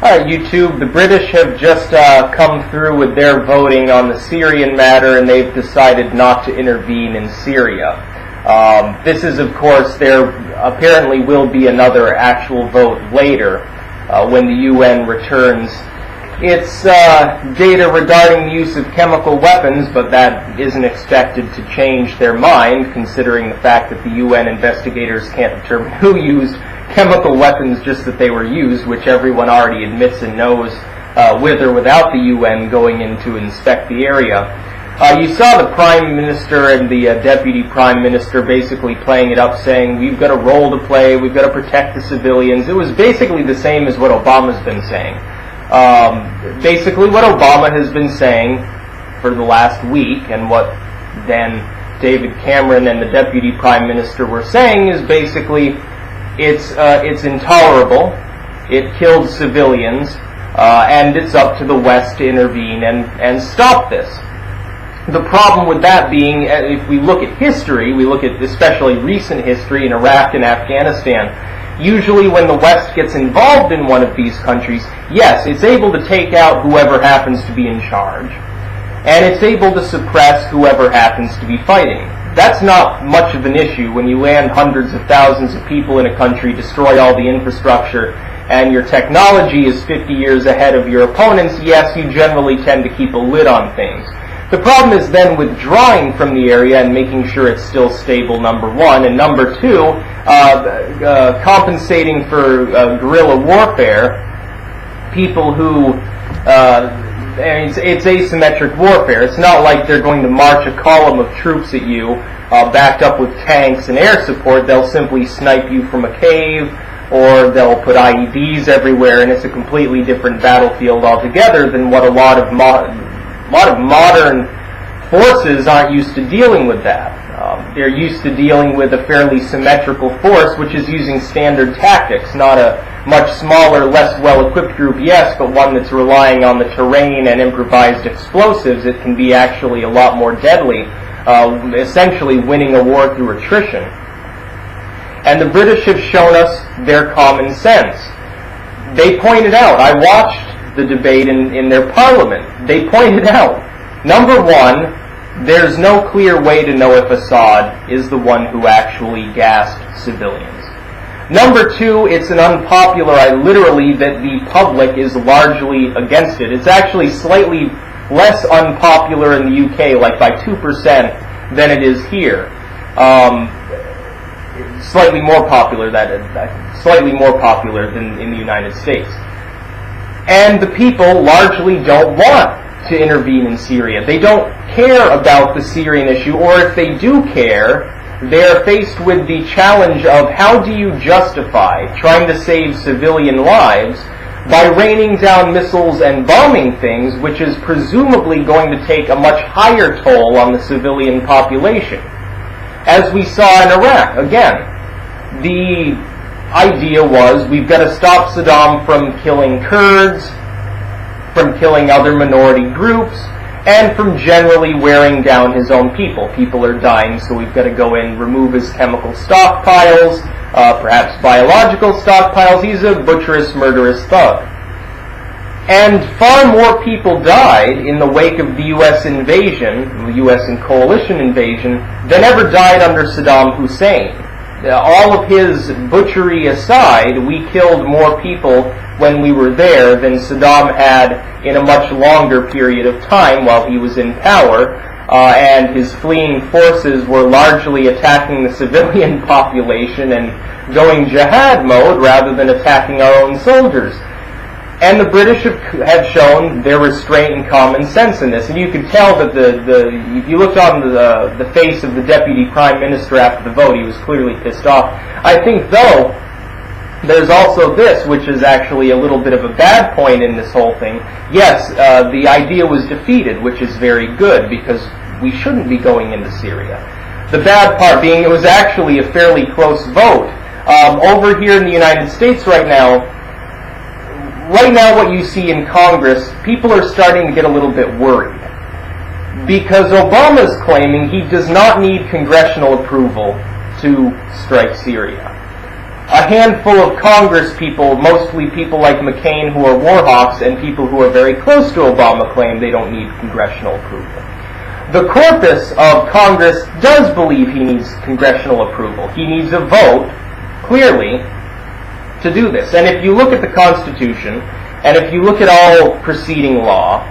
Alright, YouTube, the British have just come through with their voting on the Syrian matter, and they've decided not to intervene in Syria. This is, of course, there apparently will be another actual vote later when the UN returns its data regarding the use of chemical weapons, but that isn't expected to change their mind, considering the fact that the UN investigators can't determine who used chemical weapons, just that they were used, which everyone already admits and knows with or without the UN going in to inspect the area. You saw the Prime Minister and the Deputy Prime Minister basically playing it up, saying, we've got a role to play, we've got to protect the civilians. It was basically the same as what Obama's been saying. Basically what Obama has been saying for the last week, and what then David Cameron and the Deputy Prime Minister were saying, is basically it's intolerable, it killed civilians, and it's up to the West to intervene and stop this. The problem with that being, if we look at history, we look at especially recent history in Iraq and Afghanistan, usually when the West gets involved in one of these countries, yes, it's able to take out whoever happens to be in charge, and it's able to suppress whoever happens to be fighting. That's not much of an issue when you land hundreds of thousands of people in a country, destroy all the infrastructure, and your technology is 50 years ahead of your opponents. Yes, you generally tend to keep a lid on things. The problem is then withdrawing from the area and making sure it's still stable, number one, and number two, compensating for guerrilla warfare, people who, it's asymmetric warfare. It's not like they're going to march a column of troops at you, backed up with tanks and air support. They'll simply snipe you from a cave, or they'll put IEDs everywhere, and it's a completely different battlefield altogether than what a lot of modern forces aren't used to dealing with that. They're used to dealing with a fairly symmetrical force, which is using standard tactics, not a much smaller, less well-equipped group, yes, but one that's relying on the terrain and improvised explosives. It can be actually a lot more deadly, essentially winning a war through attrition. And the British have shown us their common sense. They pointed out, I watched the debate in their parliament, they pointed out, number one, there's no clear way to know if Assad is the one who actually gassed civilians. Number two, it's an unpopular, literally, that the public is largely against it. It's actually slightly less unpopular in the UK, like by 2%, than it is here. Slightly more popular than in the United States. And the people largely don't want to intervene in Syria. They don't care about the Syrian issue, or if they do care, they're faced with the challenge of how do you justify trying to save civilian lives by raining down missiles and bombing things, which is presumably going to take a much higher toll on the civilian population. As we saw in Iraq, again, the idea was we've got to stop Saddam from killing Kurds, from killing other minority groups, and from generally wearing down his own people. People are dying, so we've got to go in, remove his chemical stockpiles, perhaps biological stockpiles. He's a butcherous, murderous thug. And far more people died in the wake of the U.S. invasion, the U.S. and coalition invasion, than ever died under Saddam Hussein. All of his butchery aside, we killed more people when we were there than Saddam had in a much longer period of time while he was in power, and his fleeing forces were largely attacking the civilian population and going jihad mode rather than attacking our own soldiers. And the British have shown their restraint and common sense in this. And you could tell that if you looked on the face of the Deputy Prime Minister after the vote, he was clearly pissed off. I think, though, there's also this, which is actually a little bit of a bad point in this whole thing. Yes, the idea was defeated, which is very good, because we shouldn't be going into Syria. The bad part being it was actually a fairly close vote. Over here in the United States right now, what you see in Congress, people are starting to get a little bit worried. Because Obama's claiming he does not need congressional approval to strike Syria. a handful of Congress people, mostly people like McCain who are war hawks, and people who are very close to Obama claim they don't need congressional approval. The corpus of Congress does believe he needs congressional approval. He needs a vote, clearly, to do this. And if you look at the Constitution, and if you look at all preceding law,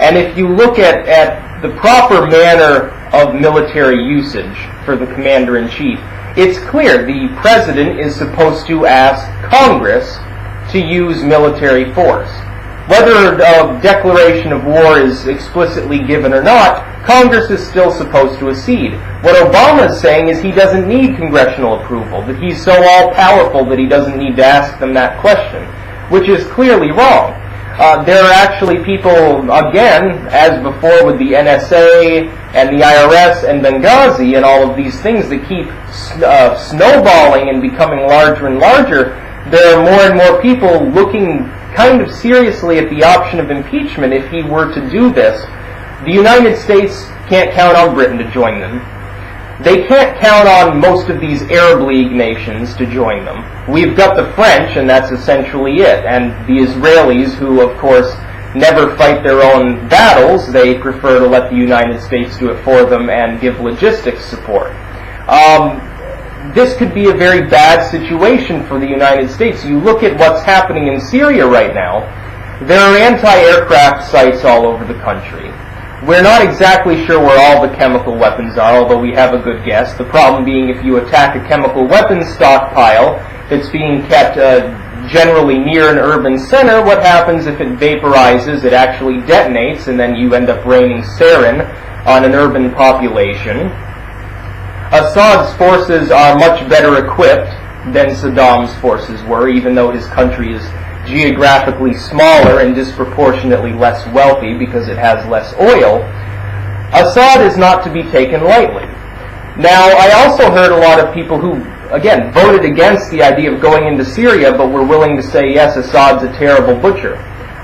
and if you look at the proper manner of military usage for the commander-in-chief, it's clear the president is supposed to ask Congress to use military force. Whether a declaration of war is explicitly given or not, Congress is still supposed to accede. What Obama is saying is he doesn't need congressional approval, that he's so all-powerful that he doesn't need to ask them that question, which is clearly wrong. There are actually people, again, as before with the NSA and the IRS and Benghazi and all of these things that keep snowballing and becoming larger and larger, there are more and more people looking kind of seriously at the option of impeachment if he were to do this. The United States can't count on Britain to join them. They can't count on most of these Arab League nations to join them. We've got the French, and that's essentially it, and the Israelis, who, of course, never fight their own battles. They prefer to let the United States do it for them and give logistics support. This could be a very bad situation for the United States. You look at what's happening in Syria right now. There are anti-aircraft sites all over the country. We're not exactly sure where all the chemical weapons are, although we have a good guess. The problem being if you attack a chemical weapons stockpile that's being kept generally near an urban center, what happens if it vaporizes, it actually detonates, and then you end up raining sarin on an urban population. Assad's forces are much better equipped than Saddam's forces were, even though his country is geographically smaller and disproportionately less wealthy because it has less oil. Assad is not to be taken lightly. Now, I also heard a lot of people who, again, voted against the idea of going into Syria, but were willing to say, yes, Assad's a terrible butcher.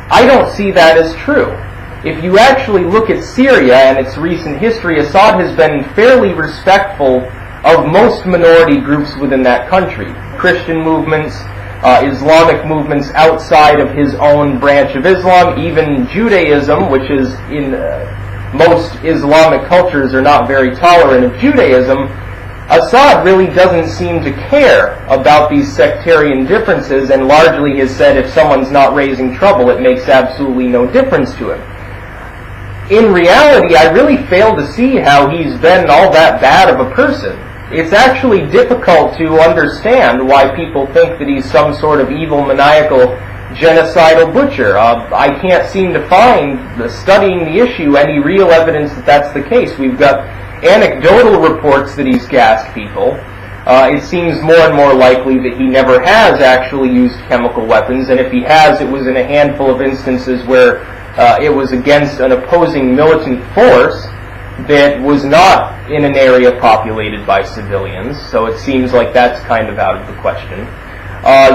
I don't see that as true. If you actually look at Syria and its recent history, Assad has been fairly respectful of most minority groups within that country. Christian movements, Islamic movements outside of his own branch of Islam, even Judaism, which is in most Islamic cultures are not very tolerant of Judaism. Assad really doesn't seem to care about these sectarian differences, and largely has said if someone's not raising trouble, it makes absolutely no difference to him. In reality, I really fail to see how he's been all that bad of a person. It's actually difficult to understand why people think that he's some sort of evil, maniacal, genocidal butcher. I can't seem to find, studying the issue, any real evidence that that's the case. We've got anecdotal reports that he's gassed people. It seems more and more likely that he never has actually used chemical weapons, and if he has, it was in a handful of instances where it was against an opposing militant force that was not in an area populated by civilians, so it seems like that's kind of out of the question.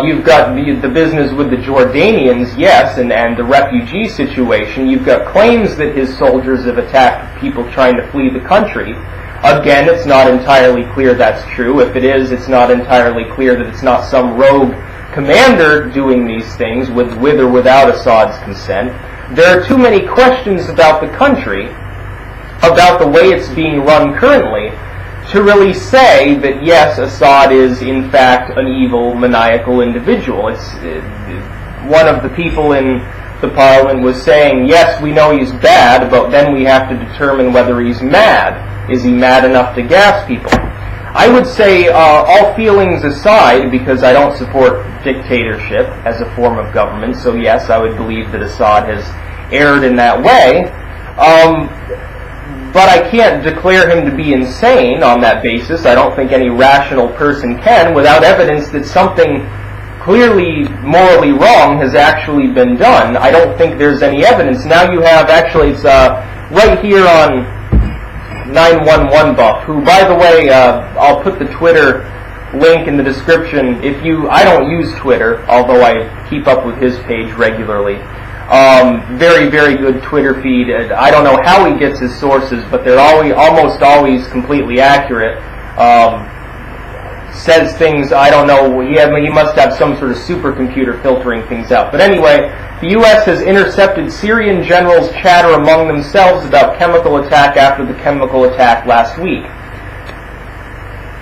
You've got the business with the Jordanians, yes, and the refugee situation. You've got claims that his soldiers have attacked people trying to flee the country. Again, it's not entirely clear that's true. If it is, it's not entirely clear that it's not some rogue commander doing these things with or without Assad's consent. There are too many questions about the country, about the way it's being run currently, to really say that yes, Assad is in fact an evil, maniacal individual. One of the people in the parliament was saying, yes, we know he's bad, but then we have to determine whether he's mad. Is he mad enough to gas people? I would say, all feelings aside, because I don't support dictatorship as a form of government, so yes, I would believe that Assad has erred in that way. But I can't declare him to be insane on that basis. I don't think any rational person can, without evidence that something clearly morally wrong has actually been done. I don't think there's any evidence. Now you have, actually, it's right here on 911 Buff, who, by the way, I'll put the Twitter link in the description. I don't use Twitter, although I keep up with his page regularly. Very, very good Twitter feed. I don't know how he gets his sources, but they're almost always completely accurate. says things, I don't know, he must have some sort of supercomputer filtering things out. But anyway, the U.S. has intercepted Syrian generals' chatter among themselves about chemical attack after the chemical attack last week.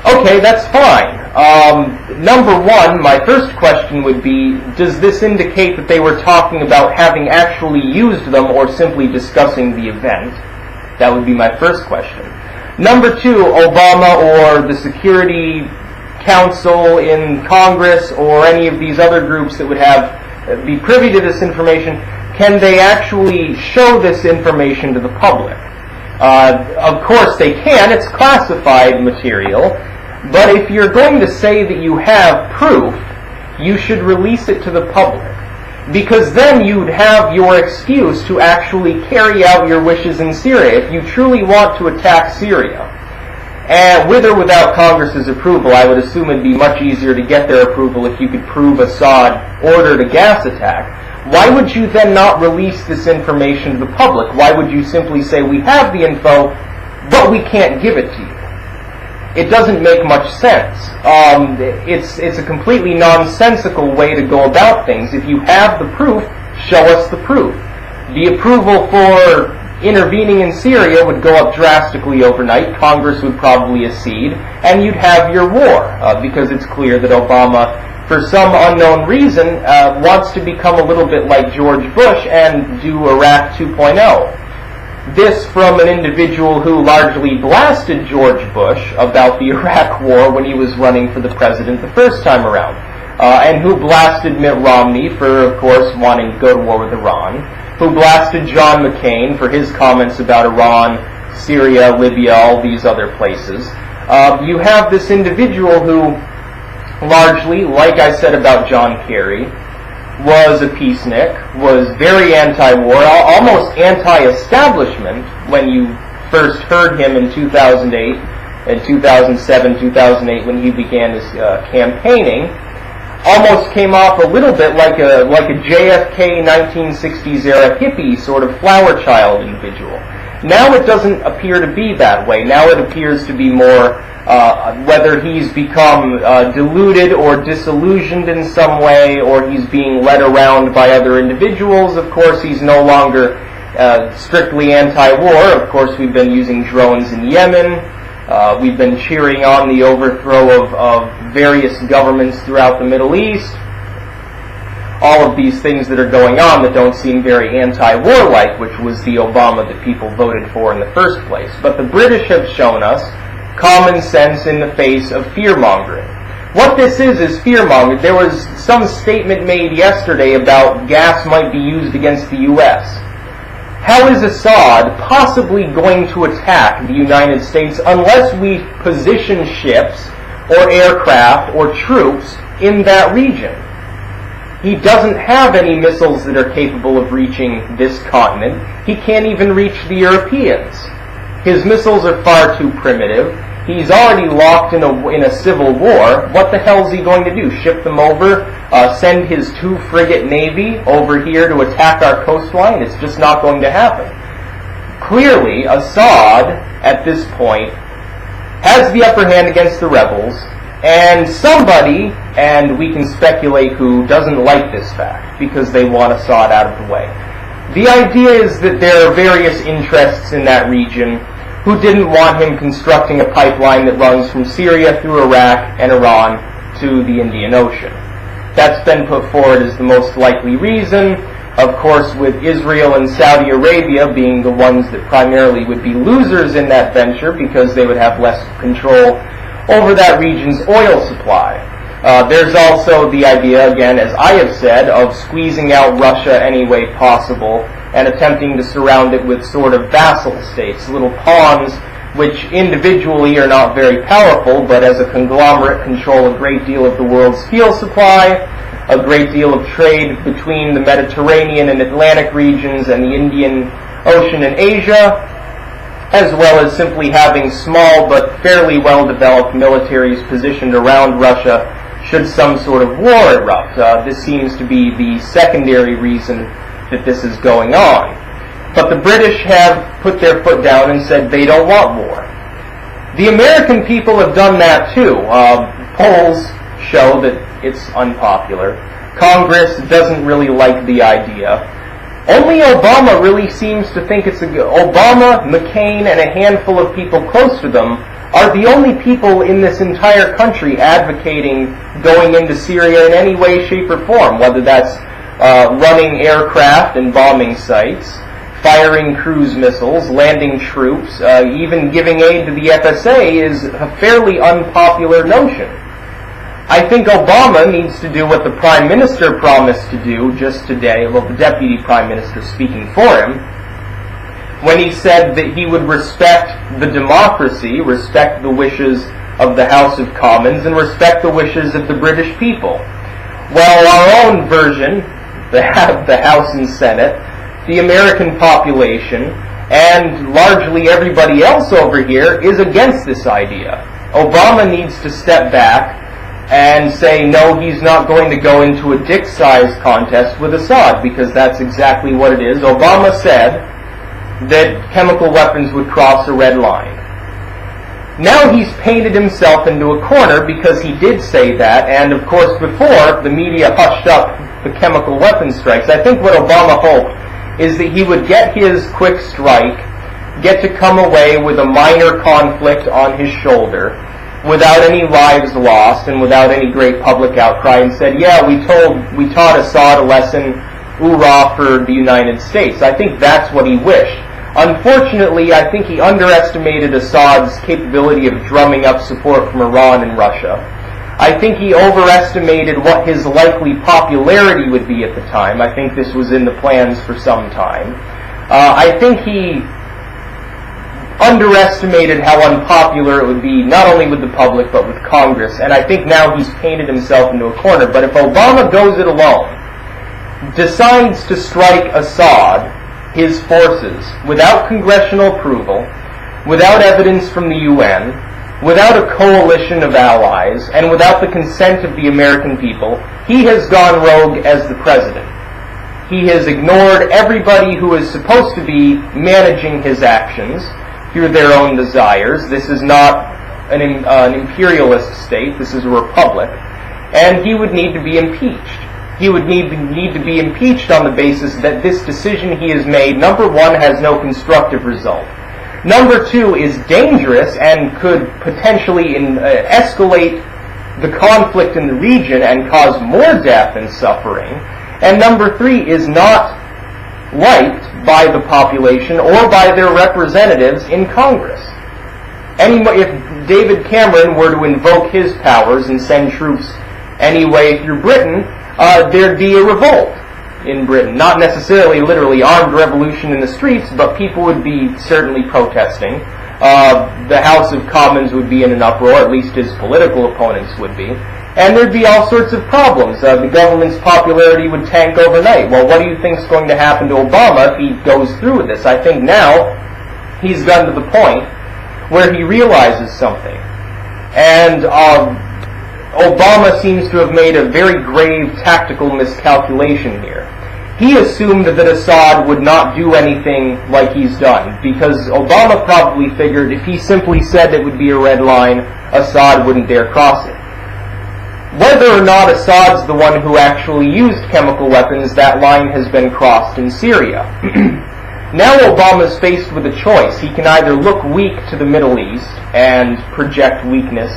Okay, that's fine. Number one, my first question would be, does this indicate that they were talking about having actually used them or simply discussing the event? That would be my first question. Number two, Obama or the Security Council in Congress or any of these other groups that would be privy to this information, can they actually show this information to the public? Of course they can. It's classified material. But if you're going to say that you have proof, you should release it to the public. Because then you'd have your excuse to actually carry out your wishes in Syria. If you truly want to attack Syria, and with or without Congress's approval, I would assume it'd be much easier to get their approval if you could prove Assad ordered a gas attack. Why would you then not release this information to the public? Why would you simply say, we have the info, but we can't give it to you? It doesn't make much sense. It's a completely nonsensical way to go about things. If you have the proof, show us the proof. The approval for intervening in Syria would go up drastically overnight. Congress would probably accede, and you'd have your war, because it's clear that Obama, for some unknown reason, wants to become a little bit like George Bush and do Iraq 2.0. This from an individual who largely blasted George Bush about the Iraq War when he was running for the president the first time around, and who blasted Mitt Romney for, of course, wanting to go to war with Iran, who blasted John McCain for his comments about Iran, Syria, Libya, all these other places. You have this individual who largely, like I said about John Kerry, was a peacenik, was very anti-war, almost anti-establishment when you first heard him in 2008, in 2007, 2008 when he began his campaigning. Almost came off a little bit like a JFK 1960s era hippie sort of flower child individual. Now it doesn't appear to be that way. Now it appears to be more whether he's become deluded or disillusioned in some way, or he's being led around by other individuals. Of course, he's no longer strictly anti-war. Of course, we've been using drones in Yemen. We've been cheering on the overthrow of various governments throughout the Middle East. All of these things that are going on that don't seem very anti-war-like, which was the Obama that people voted for in the first place. But the British have shown us common sense in the face of fear-mongering. What this is fear-mongering. There was some statement made yesterday about gas might be used against the U.S. How is Assad possibly going to attack the United States unless we position ships or aircraft or troops in that region? He doesn't have any missiles that are capable of reaching this continent. He can't even reach the Europeans. His missiles are far too primitive. He's already locked in a civil war. What the hell is he going to do? Ship them over? Send his 2-frigate navy over here to attack our coastline? It's just not going to happen. Clearly, Assad, at this point, has the upper hand against the rebels, and somebody, and we can speculate who, doesn't like this fact, because they want Assad out of the way. The idea is that there are various interests in that region who didn't want him constructing a pipeline that runs from Syria through Iraq and Iran to the Indian Ocean. That's been put forward as the most likely reason, of course, with Israel and Saudi Arabia being the ones that primarily would be losers in that venture because they would have less control over that region's oil supply. There's also the idea, again, as I have said, of squeezing out Russia any way possible and attempting to surround it with sort of vassal states, little pawns which individually are not very powerful, but as a conglomerate control a great deal of the world's fuel supply, a great deal of trade between the Mediterranean and Atlantic regions and the Indian Ocean and Asia, as well as simply having small but fairly well-developed militaries positioned around Russia should some sort of war erupt. This seems to be the secondary reason that this is going on. But the British have put their foot down and said they don't want war. The American people have done that too. polls show that it's unpopular. Congress doesn't really like the idea. Only Obama really seems to think it's a good... Obama, McCain, and a handful of people close to them are the only people in this entire country advocating going into Syria in any way, shape, or form, whether that's running aircraft and bombing sites, firing cruise missiles, landing troops, even giving aid to the FSA is a fairly unpopular notion. I think Obama needs to do what the Prime Minister promised to do just today, well, the Deputy Prime Minister speaking for him, when he said that he would respect the democracy, respect the wishes of the House of Commons, and respect the wishes of the British people. While our own version, the House and Senate, the American population, and largely everybody else over here is against this idea. Obama needs to step back and say, no, he's not going to go into a dick-sized contest with Assad, because that's exactly what it is. Obama said that chemical weapons would cross a red line. Now he's painted himself into a corner because he did say that, and of course before, the media hushed up the chemical weapons strikes. I think what Obama hoped is that he would get his quick strike, get to come away with a minor conflict on his shoulder, without any lives lost and without any great public outcry, and said, yeah, we taught Assad a lesson, hoorah for the United States. I think that's what he wished. Unfortunately, I think he underestimated Assad's capability of drumming up support from Iran and Russia. I think he overestimated what his likely popularity would be at the time. I think this was in the plans for some time. I think he underestimated how unpopular it would be, not only with the public, but with Congress, and I think now he's painted himself into a corner. But if Obama goes it alone, decides to strike Assad, his forces, without congressional approval, without evidence from the UN, without a coalition of allies, and without the consent of the American people, he has gone rogue as the president. He has ignored everybody who is supposed to be managing his actions through their own desires. This is not an imperialist state, this is a republic, and he would need to be impeached. He would need to be impeached on the basis that this decision he has made, number one, has no constructive result. Number two, is dangerous and could potentially escalate the conflict in the region and cause more death and suffering. And number three, is not liked by the population or by their representatives in Congress. If David Cameron were to invoke his powers and send troops anyway through Britain, there'd be a revolt in Britain. Not necessarily literally armed revolution in the streets, but people would be certainly protesting. The House of Commons would be in an uproar, at least his political opponents would be. And there'd be all sorts of problems. The government's popularity would tank overnight. Well, what do you think is going to happen to Obama if he goes through with this? I think now he's gotten to the point where he realizes something. And Obama seems to have made a very grave tactical miscalculation here. He assumed that Assad would not do anything like he's done, because Obama probably figured if he simply said it would be a red line, Assad wouldn't dare cross it. Whether or not Assad's the one who actually used chemical weapons, that line has been crossed in Syria. Now Obama's faced with a choice. He can either look weak to the Middle East and project weakness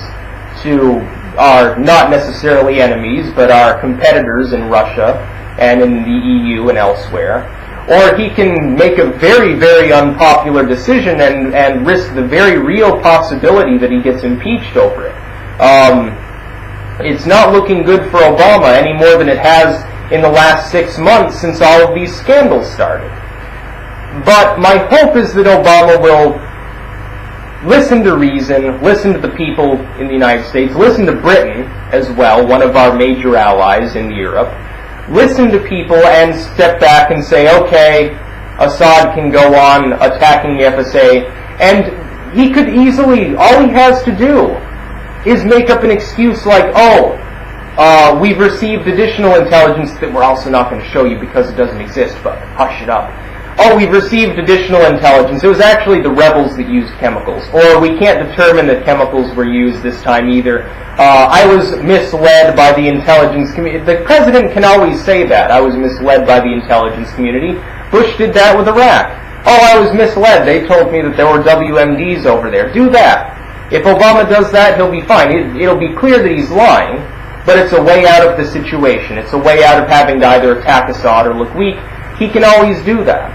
to our not necessarily enemies, but our competitors in Russia and in the EU and elsewhere, or he can make a very, very unpopular decision and risk the very real possibility that he gets impeached over it. It's not looking good for Obama any more than it has in the last 6 months since all of these scandals started. But my hope is that Obama will listen to reason, listen to the people in the United States, listen to Britain as well, one of our major allies in Europe, listen to people and step back and say, okay, Assad can go on attacking the FSA, and he could easily, all he has to do is make up an excuse like, we've received additional intelligence that we're also not going to show you because it doesn't exist, but hush it up. oh, we've received additional intelligence. It was actually the rebels that used chemicals. Or we can't determine that chemicals were used this time either. I was misled by the intelligence community. The president can always say that. I was misled by the intelligence community. Bush did that with Iraq. Oh, I was misled. They told me that there were WMDs over there. Do that. If Obama does that, he'll be fine. It'll be clear that he's lying, but it's a way out of the situation. It's a way out of having to either attack Assad or look weak. He can always do that.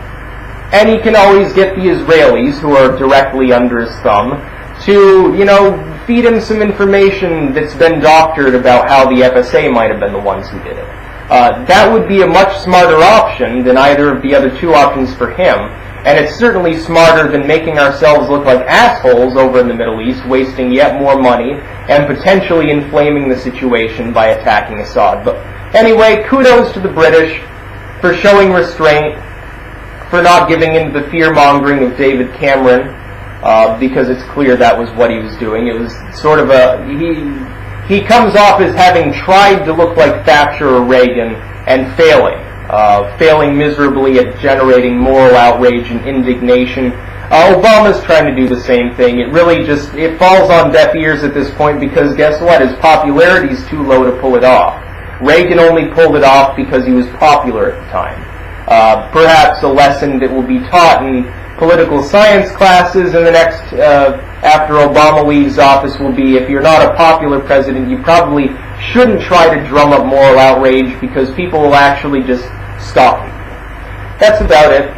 And he can always get the Israelis, who are directly under his thumb, to, feed him some information that's been doctored about how the FSA might have been the ones who did it. That would be a much smarter option than either of the other two options for him. And it's certainly smarter than making ourselves look like assholes over in the Middle East, wasting yet more money, and potentially inflaming the situation by attacking Assad. But anyway, kudos to the British for showing restraint, for not giving in to the fear-mongering of David Cameron, because it's clear that was what he was doing. It was sort of he comes off as having tried to look like Thatcher or Reagan and failing miserably at generating moral outrage and indignation. Obama's trying to do the same thing. It falls on deaf ears at this point because guess what? His popularity's too low to pull it off. Reagan only pulled it off because he was popular at the time. Perhaps a lesson that will be taught in political science classes in the next, after Obama leaves office, will be if you're not a popular president, you probably shouldn't try to drum up moral outrage because people will actually just stop you. That's about it.